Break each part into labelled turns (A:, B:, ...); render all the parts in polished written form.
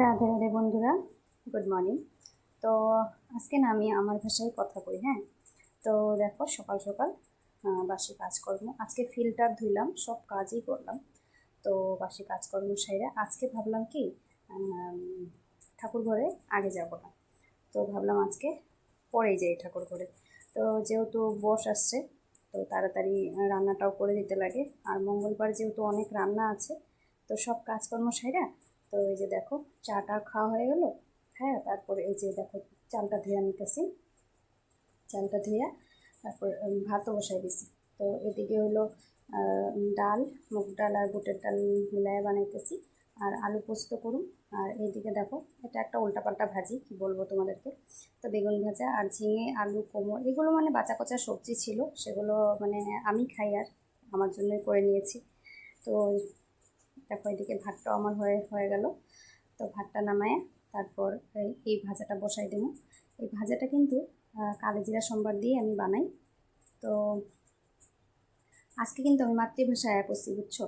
A: রাধে রাধে বন্ধুরা, good morning. তো আজকে না আমি আমার ভাষায় কথা কই, হ্যাঁ। তো দেখো সকাল সকাল বাসি কাজকর্ম, আজকে ফিল্টার ধুইলাম, সব কাজই করলাম। তো বাসি কাজকর্ম সাইরা আজকে ভাবলাম কি ঠাকুর ঘরে আগে যাব না, তো ভাবলাম আজকে পরেই যাই ঠাকুর ঘরে। তো যেহেতু বস আসছে, তো তাড়াতাড়ি রান্নাটাও করে দিতে লাগে, আর মঙ্গলবার যেহেতু অনেক রান্না আছে, তো সব কাজকর্ম সাইরা। তো এই যে দেখো চাটা খাওয়া হয়ে গেল, হ্যাঁ। তারপরে এই যে দেখো চালটা ধুয়ে নিতেছি, চালটা ধুয়ে তারপর ভাতও বসাই দিছি। তো এদিকে হলো ডাল, মুগ ডাল আর বুটের ডাল মিলায় বানাইতেছি, আর আলু পোস্ত করুন। আর এইদিকে দেখো এটা একটা উল্টাপাল্টা ভাজি, কি বলবো তোমাদেরকে। তো বেগুন ভাজা আর ঝিঙে আলু কোমর এগুলো মানে বাঁচা কচা সবজি ছিল, সেগুলো মানে আমি খাই আর আমার জন্যই করে নিয়েছি। তো দেখো এদিকে ভাতটাও আমার হয়ে হয়ে গেল। তো ভাতটা নামায় তারপর এই ভাজাটা বসাই দেবো। এই ভাজাটা কিন্তু কালোজিরা সম্বার দিয়ে আমি বানাই। তো আজকে কিন্তু আমি মাতৃভাষায় করছি, বুঝছো।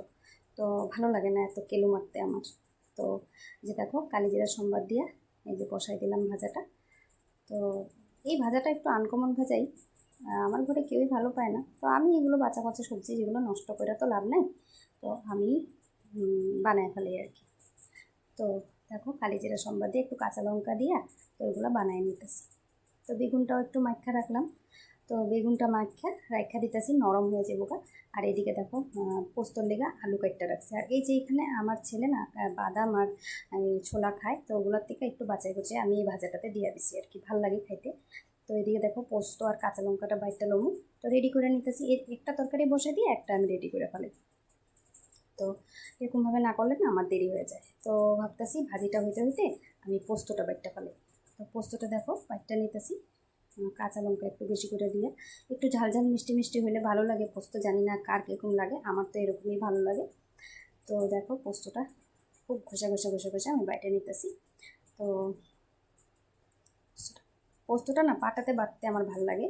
A: তো ভালো লাগে না এত কেলু মারতে আমার। তো যে দেখো কালিজিরা সম্বার দিয়ে এই যে বসাই দিলাম ভাজাটা। তো এই ভাজাটা একটু আনকমন ভাজাই, আমার ঘরে কেউই ভালো পায় না। তো আমি এগুলো বাঁচা কাঁচা সবজি যেগুলো নষ্ট করে তো লাভ নেই, তো আমি বানায় ফেলি আর কি। তো দেখো কালিজিরা সম্বার দিয়ে একটু কাঁচা লঙ্কা দিয়ে তো এগুলো বানাই নিতেছি। তো বেগুনটাও একটু মাখা রাখলাম। তো বেগুনটা মাখা রাখা দিতেছি, নরম হয়ে যাবো গা। আর এদিকে দেখো পোস্তর লেগা আলু কাটটা রাখছে। আর এই যে এখানে আমার ছেলে না বাদাম আর ছোলা খায়, তো ওগুলোর থেকে একটু বাঁচাই গুছিয়ে আমি এই ভাজাটাতে দিয়ে দিছি আর কি, ভাল লাগে খাইতে। তো এদিকে দেখো পোস্ত আর কাঁচা লঙ্কাটা বাইটটা লমু, তো রেডি করে নিতেছি। একটা তরকারি বসে দিয়ে একটা আমি রেডি করে ফেলি। তো এরকমভাবে না করলে না আমার দেরি হয়ে যায়। তো ভাবতেছি ভাজিটা হইতে হইতে আমি পোস্তটা বাইটটা ফেলি। তো পোস্তটা দেখো বাইটটা নিতেছি, কাঁচা লঙ্কা একটু বেশি করে দিয়ে। একটু ঝাল ঝাল মিষ্টি মিষ্টি হলে ভালো লাগে পোস্ত, জানি না কার কীরকম লাগে, আমার তো এরকমই ভালো লাগে। তো দেখো পোস্তটা খুব ঘষা ঘষা ঘষা ঘষা আমি বাইটে নিতেছি। তো পোস্তটা না পাটাতে বাটতে আমার ভালো লাগে,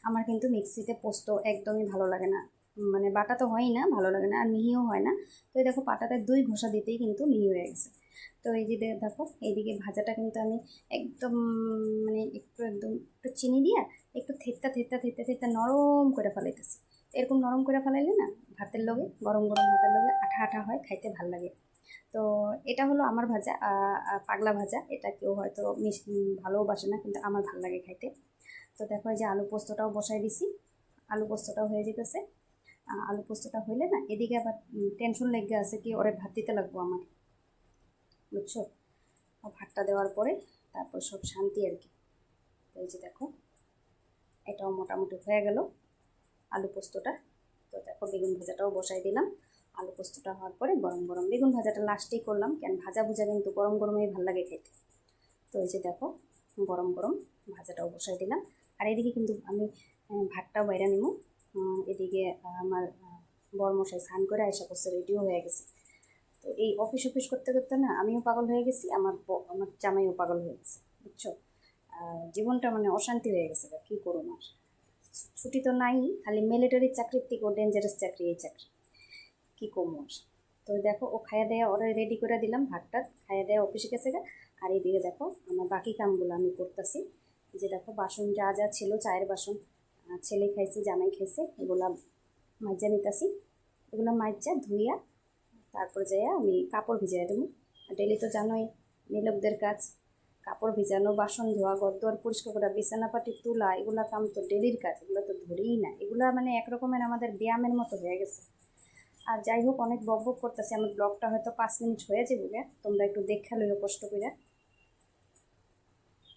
A: আমার কিন্তু মিক্সিতে পোস্ত একদমই ভালো লাগে না। মানে বাটা তো হয়ই না, ভালো লাগে না, আর মিহিও হয় না। তো এই দেখো পাটাতে 2 ঘষা দিতেই কিন্তু মিহি হয়ে গেছে। তো এই যে দেখো এইদিকে ভাজাটা কিন্তু আমি একদম মানে একটু চিনি দিয়ে একটু থেত্তা থেত্তা থেত্তা থেত্তা নরম করে ফেলাইতেছি। এরকম নরম করে ফেলাইলে না ভাতের লগে, গরম গরম ভাতের লগে আঠা আঠা হয়, খাইতে ভাল লাগে। তো এটা হলো আমার ভাজা, পাগলা ভাজা। এটা কেউ হয়তো ভালোবাসে না, কিন্তু আমার ভালো লাগে খাইতে। তো দেখো এই যে আলু পোস্তটাও বসাই দিছি, আলু পোস্তটাও হয়ে যেতেছে। আলু পোস্তটা হইলে না এদিকে আবার টেনশন লেগে আছে কি ওরে ভাত দিতে লাগবো আমার, বুঝছো। ভাতটা দেওয়ার পরে তারপর সব শান্তি আর কি। তো এই যে দেখো এটাও মোটামুটি হয়ে গেল আলু পোস্তটা। তো দেখো বেগুন ভাজাটাও বসাই দিলাম। আলু পোস্তটা হওয়ার পরে গরম গরম বেগুন ভাজাটা লাস্টেই করলাম, কেন ভাজা ভুজা কিন্তু গরম গরমেই ভালো লাগে খেতে। তো এই যে দেখো গরম গরম ভাজাটাও বসাই দিলাম। আর এদিকে কিন্তু আমি ভাতটাও বাইরে নিব। এদিকে আমার বরমশাই স্নান করে আয়সা করছে, রেডিও হয়ে গেছে। তো এই অফিস অফিস করতে করতে না আমিও পাগল হয়ে গেছি, আমার জামাইও পাগল হয়ে গেছে, বুঝছো। জীবনটা মানে অশান্তি হয়ে গেছে, কী করুন আর। ছুটি তো নাই, খালি মিলিটারি চাকরির থেকেও ডেঞ্জারাস চাকরি এই চাকরি, কী করবো আর। তো দেখো ও খাইয়া দেয়া ওরা রেডি করে দিলাম, ভাতটা খাইয়া দেয়া অফিসে গেছে গা। আর এইদিকে দেখো আমার বাকি কামগুলো আমি করতেছি। যে দেখো বাসন যা যা ছিল, চায়ের বাসন ছেলে খাইছে জামাই খাইছে, এগুলা মাজা নিতেছি। এগুলো মাজা ধুইয়া তারপর যাইয়া আমি কাপড় ভিজাই দেবো। ডেলি তো জানোই মেয়েলোকদের কাজ কাপড় ভিজানো, বাসন ধোয়া, ঘর দুয়ার পরিষ্কার করা, বিছানাপাটি তোলা, এগুলা কাম তো ডেলির কাজ, এগুলো তো ধরেই না। এগুলা মানে একরকমের আমাদের ব্যায়ামের মতো হয়ে গেছে। আর যাই হোক অনেক বক বক করতেছে, আমার ব্লগটা হয়তো 5 মিনিট হয়ে যাবে গে, তোমরা একটু দেখা লইও কষ্ট করে।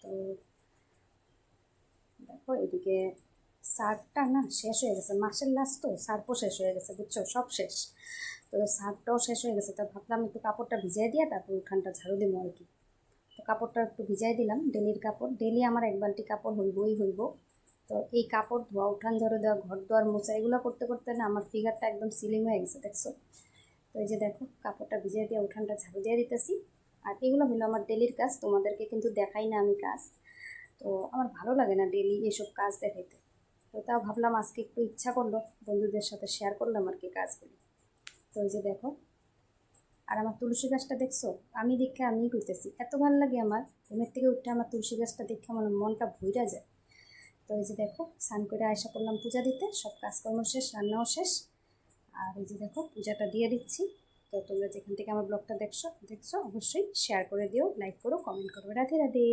A: তো দেখো এদিকে সার্ফটা না শেষ হয়ে গেছে, মাসের লাস্ট তো সার্ফও শেষ হয়ে গেছে, বুঝছো, সব শেষ। তো সার্ফটাও শেষ হয়ে গেছে, তো ভাবলাম একটু কাপড়টা ভিজাই দিয়ে তারপর উঠানটা ঝাড়ু দেবো আর কি। তো কাপড়টা একটু ভিজাই দিলাম, ডেলির কাপড়, ডেলি আমার 1 বালতি কাপড় হইবই হইব। তো এই কাপড় ধোয়া, উঠান ঝাড়ু দেওয়া, ঘর দোয়ার মোছা, এগুলো করতে করতে না আমার ফিগারটা একদম সিলিং হয়ে গেছে, দেখছো। তো এই যে দেখো কাপড়টা ভিজিয়ে দিয়ে উঠানটা ঝাড়ু দিয়ে দিতেছি। আর এগুলো হলো আমার ডেলির কাজ, তোমাদেরকে কিন্তু দেখাই না আমি কাজ। তো আমার ভালো লাগে না ডেলি এসব কাজ দেখাইতে। তো তাও ভাবলাম আজকে একটু ইচ্ছা করলো, বন্ধুদের সাথে শেয়ার করলাম আর কি কাজগুলি। তো এই যে দেখো আর আমার তুলসী গাছটা দেখছো, আমি দেখে আমি কইতেছি এত ভালো লাগে আমার, ঘুমের থেকে উঠে আমার তুলসী গাছটা দেখে আমার মনটা ভইরা যায়। তো এই যে দেখো স্নান করে আয়সা করলাম পূজা দিতে, সব কাজকর্ম শেষ, রান্নাও শেষ। আর এই যে দেখো পূজাটা দিয়ে দিচ্ছি। তো তোমরা যেখান থেকে আমার ব্লগটা দেখছো অবশ্যই শেয়ার করে দিও, লাইক করো, কমেন্ট করো। রাধে রাধে।